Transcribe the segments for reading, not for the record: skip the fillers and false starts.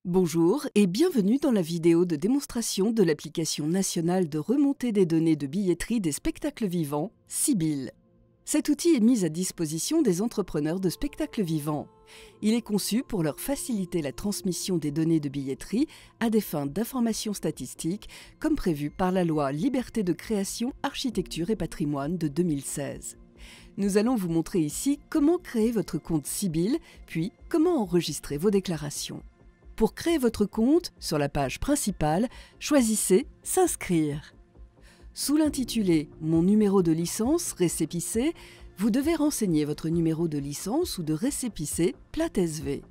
Bonjour et bienvenue dans la vidéo de démonstration de l'application nationale de remontée des données de billetterie des spectacles vivants, Sibyl. Cet outil est mis à disposition des entrepreneurs de spectacles vivants. Il est conçu pour leur faciliter la transmission des données de billetterie à des fins d'information statistique, comme prévu par la loi Liberté de création, architecture et patrimoine de 2016. Nous allons vous montrer ici comment créer votre compte Sibyl, puis comment enregistrer vos déclarations. Pour créer votre compte, sur la page principale, choisissez « S'inscrire ». Sous l'intitulé « Mon numéro de licence récépissé », vous devez renseigner votre numéro de licence ou de récépissé Plat SV.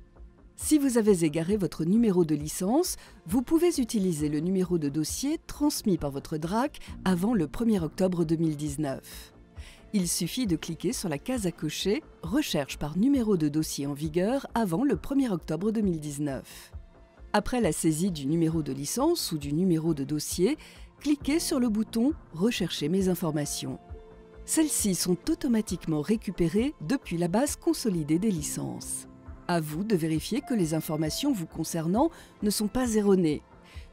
Si vous avez égaré votre numéro de licence, vous pouvez utiliser le numéro de dossier transmis par votre DRAC avant le 1er octobre 2019. Il suffit de cliquer sur la case à cocher « Recherche par numéro de dossier en vigueur avant le 1er octobre 2019 ». Après la saisie du numéro de licence ou du numéro de dossier, cliquez sur le bouton « Rechercher mes informations ». Celles-ci sont automatiquement récupérées depuis la base consolidée des licences. À vous de vérifier que les informations vous concernant ne sont pas erronées.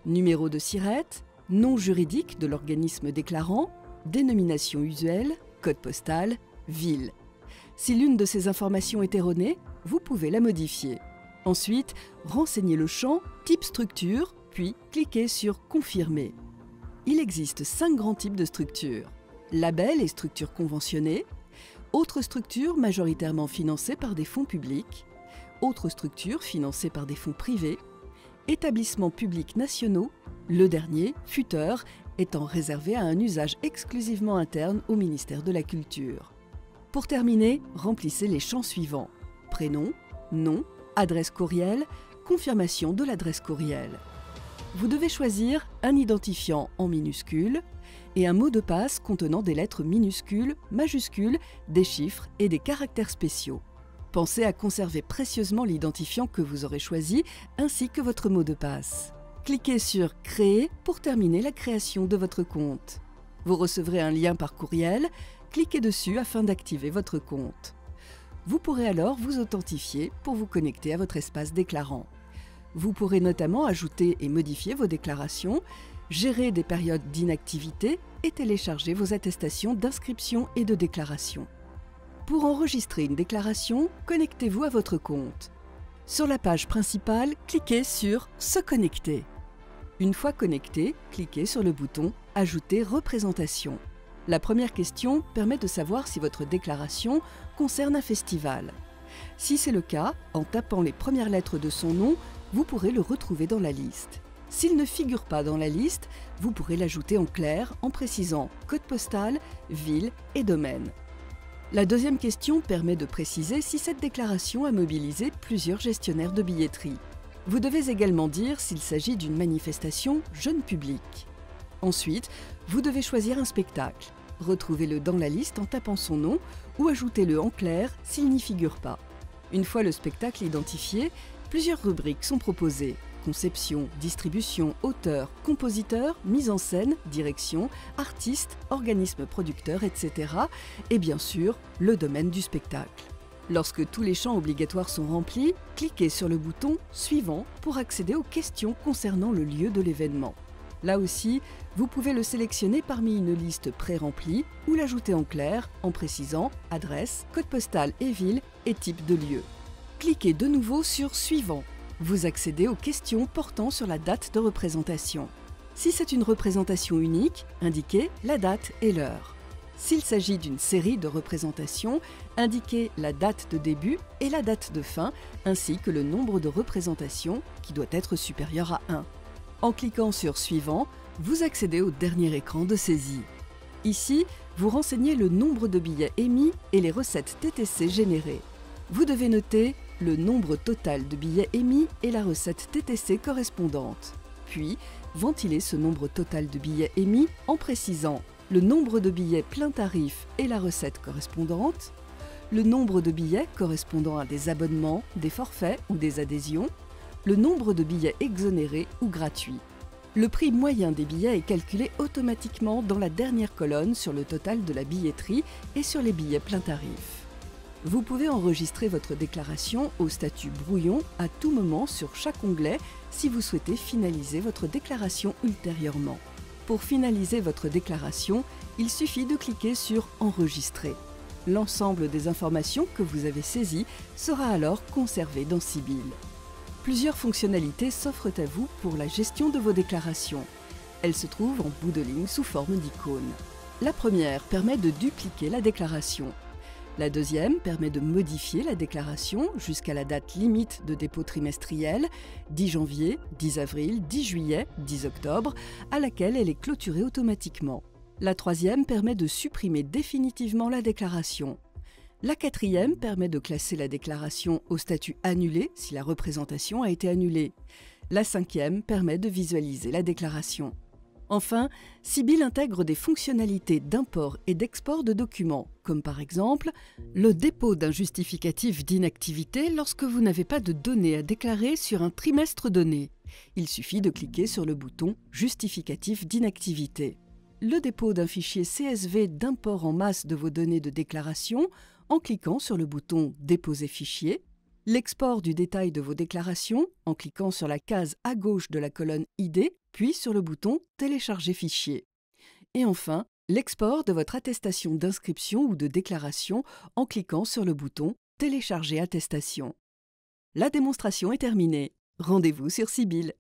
Numéro de SIRET, nom juridique de l'organisme déclarant, dénomination usuelle, code postal, ville. Si l'une de ces informations est erronée, vous pouvez la modifier. Ensuite, renseignez le champ « Type structure », puis cliquez sur « Confirmer ». Il existe 5 grands types de structures. Label et structures conventionnées, autres structures majoritairement financées par des fonds publics, autres structures financées par des fonds privés, établissements publics nationaux, le dernier, FUTUR, étant réservé à un usage exclusivement interne au ministère de la Culture. Pour terminer, remplissez les champs suivants. Prénom, nom, adresse courriel, confirmation de l'adresse courriel. Vous devez choisir un identifiant en minuscules et un mot de passe contenant des lettres minuscules, majuscules, des chiffres et des caractères spéciaux. Pensez à conserver précieusement l'identifiant que vous aurez choisi ainsi que votre mot de passe. Cliquez sur « Créer » pour terminer la création de votre compte. Vous recevrez un lien par courriel, cliquez dessus afin d'activer votre compte. Vous pourrez alors vous authentifier pour vous connecter à votre espace déclarant. Vous pourrez notamment ajouter et modifier vos déclarations, gérer des périodes d'inactivité et télécharger vos attestations d'inscription et de déclaration. Pour enregistrer une déclaration, connectez-vous à votre compte. Sur la page principale, cliquez sur « Se connecter ». Une fois connecté, cliquez sur le bouton « Ajouter représentation ». La première question permet de savoir si votre déclaration concerne un festival. Si c'est le cas, en tapant les premières lettres de son nom, vous pourrez le retrouver dans la liste. S'il ne figure pas dans la liste, vous pourrez l'ajouter en clair en précisant code postal, ville et domaine. La deuxième question permet de préciser si cette déclaration a mobilisé plusieurs gestionnaires de billetterie. Vous devez également dire s'il s'agit d'une manifestation jeune public. Ensuite, vous devez choisir un spectacle. Retrouvez-le dans la liste en tapant son nom ou ajoutez-le en clair s'il n'y figure pas. Une fois le spectacle identifié, plusieurs rubriques sont proposées. Conception, distribution, auteur, compositeur, mise en scène, direction, artiste, organisme producteur, etc. Et bien sûr, le domaine du spectacle. Lorsque tous les champs obligatoires sont remplis, cliquez sur le bouton « Suivant » pour accéder aux questions concernant le lieu de l'événement. Là aussi, vous pouvez le sélectionner parmi une liste pré-remplie ou l'ajouter en clair en précisant adresse, code postal et ville et type de lieu. Cliquez de nouveau sur « Suivant ». Vous accédez aux questions portant sur la date de représentation. Si c'est une représentation unique, indiquez la date et l'heure. S'il s'agit d'une série de représentations, indiquez la date de début et la date de fin, ainsi que le nombre de représentations qui doit être supérieur à 1. En cliquant sur « Suivant », vous accédez au dernier écran de saisie. Ici, vous renseignez le nombre de billets émis et les recettes TTC générées. Vous devez noter le nombre total de billets émis et la recette TTC correspondante. Puis, ventilez ce nombre total de billets émis en précisant le nombre de billets plein tarif et la recette correspondante, le nombre de billets correspondant à des abonnements, des forfaits ou des adhésions, le nombre de billets exonérés ou gratuits. Le prix moyen des billets est calculé automatiquement dans la dernière colonne sur le total de la billetterie et sur les billets plein tarif. Vous pouvez enregistrer votre déclaration au statut brouillon à tout moment sur chaque onglet si vous souhaitez finaliser votre déclaration ultérieurement. Pour finaliser votre déclaration, il suffit de cliquer sur « Enregistrer ». L'ensemble des informations que vous avez saisies sera alors conservé dans Sibyl. Plusieurs fonctionnalités s'offrent à vous pour la gestion de vos déclarations. Elles se trouvent en bout de ligne sous forme d'icônes. La première permet de dupliquer la déclaration. La deuxième permet de modifier la déclaration jusqu'à la date limite de dépôt trimestriel, 10 janvier, 10 avril, 10 juillet, 10 octobre, à laquelle elle est clôturée automatiquement. La troisième permet de supprimer définitivement la déclaration. La quatrième permet de classer la déclaration au statut annulé si la représentation a été annulée. La cinquième permet de visualiser la déclaration. Enfin, Sibyl intègre des fonctionnalités d'import et d'export de documents, comme par exemple le dépôt d'un justificatif d'inactivité lorsque vous n'avez pas de données à déclarer sur un trimestre donné. Il suffit de cliquer sur le bouton « Justificatif d'inactivité ». Le dépôt d'un fichier CSV d'import en masse de vos données de déclaration en cliquant sur le bouton « Déposer fichier », l'export du détail de vos déclarations en cliquant sur la case à gauche de la colonne « ID », puis sur le bouton « Télécharger fichier ». Et enfin, l'export de votre attestation d'inscription ou de déclaration en cliquant sur le bouton « Télécharger attestation ». La démonstration est terminée. Rendez-vous sur Sibyl.